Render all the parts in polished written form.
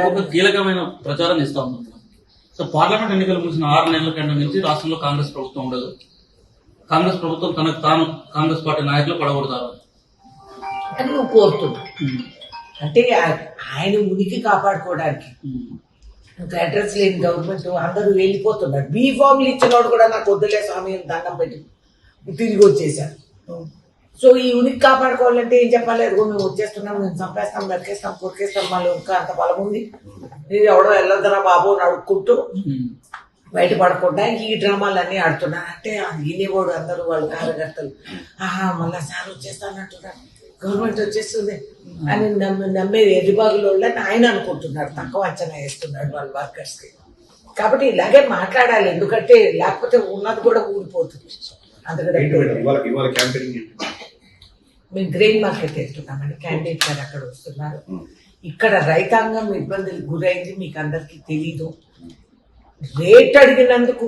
ఒక కీలకమైన ప్రచారం ఇస్తా ఉన్నాం. సో పార్లమెంట్ ఎన్నికలు ముగిసిన 6 నెలల కంటే నుంచి రాష్ట్రంలో కాంగ్రెస్ ప్రభుత్వం ఉండదు. కాంగ్రెస్ ప్రభుత్వం తనకు తాను కాంగ్రెస్ పార్టీ నాయకులు పడగొడతారు అని నువ్వు కోరుతున్నావు. అంటే ఆయన ఉనికి కాపాడుకోవడానికి ఇంకా అడ్రస్ లేని గవర్నమెంట్ అందరూ వెళ్ళిపోతున్నారు. బీ ఫామ్లు ఇచ్చినోడు కూడా నాకు వద్దులే స్వామి అని దండం పెట్టి తిరిగి వచ్చేసారు. సో ఈ ఉనికి కాపాడుకోవాలంటే ఏం చెప్పాలి? అదిగో మేము వచ్చేస్తున్నాం, మేము చంపేస్తాం, నరికేస్తాం, కొరికేస్తాం, మళ్ళీ ఇంకా అంత బలం ఉంది, ఇది ఎవడో వెళ్ళొద్దరా బాబు అని అడుక్కుంటూ బయటపడకుండా ఈ డ్రామాలన్నీ ఆడుతున్నారు. అంటే వినేవాడు అందరూ వాళ్ళ కార్యకర్తలు మళ్ళా సార్ వచ్చేస్తానంటున్నారు, గవర్నమెంట్ వచ్చేస్తుంది అని నమ్మేది ఎర్రిబాగులో ఆయన అనుకుంటున్నారు. తక్కువ అంచనా వేస్తున్నాడు వాళ్ళ వర్కర్స్ కి. కాబట్టి ఇలాగే మాట్లాడాలి, ఎందుకంటే లేకపోతే ఉన్నది కూడా ఊడిపోతుంది. అందుకని మేము గ్రెయిన్ మార్కెట్ వేస్తున్నామండి. క్యాండిడేట్ గారు అక్కడ వస్తున్నారు. ఇక్కడ రైతాంగం ఇబ్బందులకు గురైంది, మీకు అందరికీ తెలీదు. రేట్ అడిగినందుకు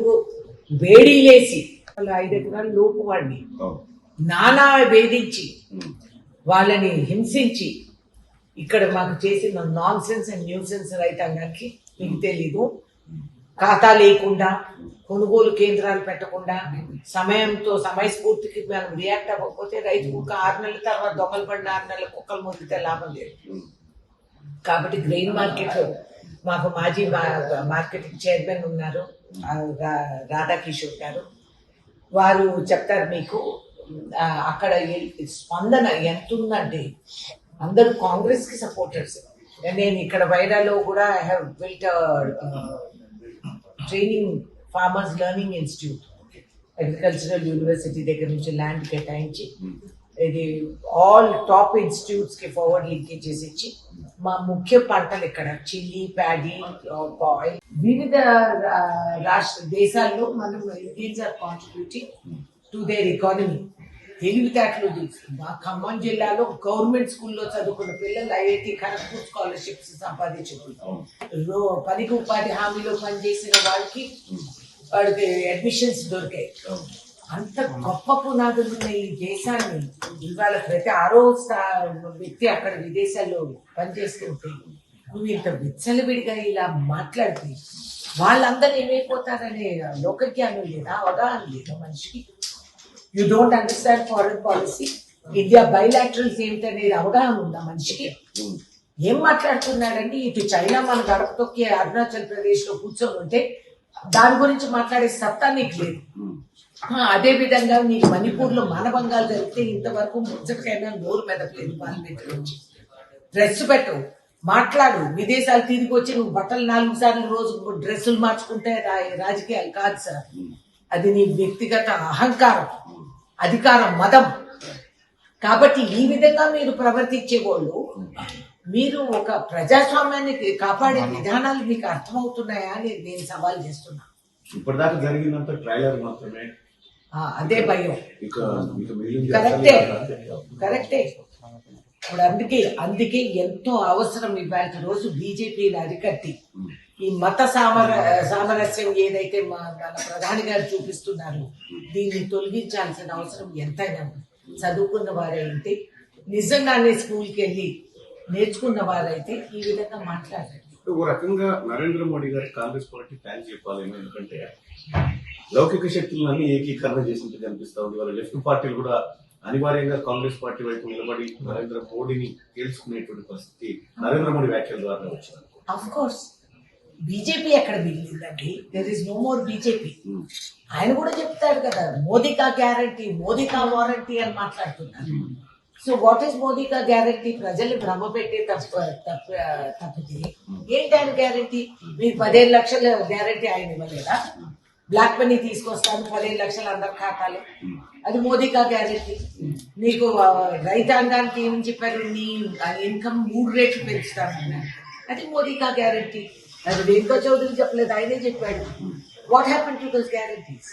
వేడి లేసి 5 ఎకరాల లోపు వాడిని నానా వేధించి వాళ్ళని హింసించి ఇక్కడ మాకు చేసిన non sense and new sense రైతాంగానికి మీకు తెలీదు. ఖాతా లేకుండా, కొనుగోలు కేంద్రాలు పెట్టకుండా, సమయస్ఫూర్తికి మనం రియాక్ట్ అవ్వకపోతే రైతు కుక్క 6 నెలల తర్వాత దొంగలు పడిన 6 నెలల కుక్కలు మొదటితే లాభం లేదు. కాబట్టి గ్రెయిన్ మార్కెట్ మాకు మాజీ మార్కెటింగ్ చైర్మన్ ఉన్నారు, రాధాకిషోర్ గారు. వారు చెప్తారు మీకు అక్కడ స్పందన ఎంత ఉందంటే అందరూ కాంగ్రెస్ కి సపోర్టర్స్. నేను ఇక్కడ వైరాలో కూడా I have built training farmers learning institute, agricultural university దగ్గర నుంచి ల్యాండ్ కేటాయించి ఇది ఆల్ టాప్ ఇన్స్టిట్యూట్స్ కి ఫార్వర్డ్ లింకేజెస్ ఇచ్చి మా ముఖ్య పంటలు ఇక్కడ చిల్లీ, ప్యాడీ, ఆయిల్ వివిధ రాష్ట్ర దేశాల్లో మనం Indians are contributing to their economy. తెలివితేటలు మా ఖమ్మం జిల్లాలో గవర్నమెంట్ స్కూల్లో చదువుకున్న పిల్లలు ఐఐటి ఖరగ్పూర్ స్కాలర్షిప్స్ సంపాదించుకుంటారు. పనికి ఉపాధి హామీలో పనిచేసిన వాళ్ళకి అడ్మిషన్స్ దొరికాయి. అంత గొప్ప పునాదులు ఉన్న ఈ దేశాన్ని ఇవాళ ప్రతి 6వ వ్యక్తి అక్కడ విదేశాల్లో పనిచేస్తుంటే నువ్వు ఇంత విచ్చలవిడిగా ఇలా మాట్లాడితే వాళ్ళందరూ ఏమైపోతారనే లోకజ్ఞానం లేదా, అవగాహన లేదా మనిషికి? You don't understand foreign policy, India bilaterals ఏమిటనేది అవగాహన ఉందా మనిషికి? ఏం మాట్లాడుతున్నాడండి? ఇటు చైనా మన గడప తొక్కి అరుణాచల్ ప్రదేశ్ లో కూర్చొని ఉంటే దాని గురించి మాట్లాడే సత్తా నీకు లేదు. అదే విధంగా నీకు మణిపూర్ లో మానభంగాలు జరిగితే ఇంతవరకు ముచ్చటకైనా నోరు మెదపలేదు. పార్లమెంట్ నుంచి డ్రెస్ పెట్టు, మాట్లాడు. విదేశాలు తిరిగి వచ్చి నువ్వు బట్టలు 4 సార్లు రోజు డ్రెస్సులు మార్చుకుంటే రాజకీయాలు కాదు సార్. అది నీ వ్యక్తిగత అహంకారం, అధికారం, మదం. కాబట్టి ఈ విధంగా మీరు ప్రవర్తించే వాళ్ళు, మీరు ఒక ప్రజాస్వామ్యాన్ని కాపాడే విధానాలు మీకు అర్థమవుతున్నాయా అని నేను సవాల్ చేస్తున్నా. ఇప్పటిదాకా జరిగినంత ట్రైలర్ మాత్రమే, అదే భయం. కరెక్టే. ఇప్పుడు అందుకే ఎంతో అవసరం ఇవాళ రోజు బీజేపీని అరికట్టి ఈ మత సామరస్యం ఏదైతే మన ప్రధాని గారు చూపిస్తున్నారు దీన్ని తొలగించాల్సిన అవసరం ఎంతైనా. చదువుకున్న వారైతే, నిజంగానే స్కూల్కి వెళ్ళి నేర్చుకున్న వారైతే ఈ విధంగా మాట్లాడారు. ఒక రకంగా నరేంద్ర మోడీ గారు కాంగ్రెస్ పార్టీ థ్యాంక్స్ చెప్పాలి. ఎందుకంటే లౌకిక శక్తులన్నీ ఏకీకరణ చేసినట్టు కనిపిస్తా ఉంది. వాళ్ళ లెఫ్ట్ పార్టీలు కూడా అనివార్యంగా కాంగ్రెస్ పార్టీ వైపు నిలబడి నరేంద్ర మోడీని తేల్చుకునేటువంటి పరిస్థితి నరేంద్ర మోడీ వ్యాఖ్యల ద్వారా వచ్చింది. ఆఫ్ కోర్స్ బీజేపీ ఎక్కడ మిగిలిందండి? There is no more BJP. ఆయన కూడా చెప్తాడు కదా, మోదీ కా గ్యారంటీ, మోదీ కా వారంటీ అని మాట్లాడుతున్నారు. సో వాట్ ఈస్ మోదీ కా గ్యారంటీ? ప్రజల్ని భ్రమ పెట్టే తప్పితే ఏంటి ఆయన గ్యారంటీ? మీరు 15 లక్షల గ్యారంటీ ఆయన ఇవ్వలేదా? బ్లాక్ మనీ తీసుకొస్తాను 15 లక్షలు అందరి ఖాతాలు, అది మోదీ కా గ్యారంటీ. నీకు రైతాంగానికి ఏమని చెప్పారు? నీ ఇన్కమ్ 3 రెట్లు పెంచుతానన్నారు, అది మోదీ కా గ్యారంటీ. అది రేణుకా చౌదరి చెప్పలేదు, ఆయనే చెప్పాడు. What happen to those guarantees?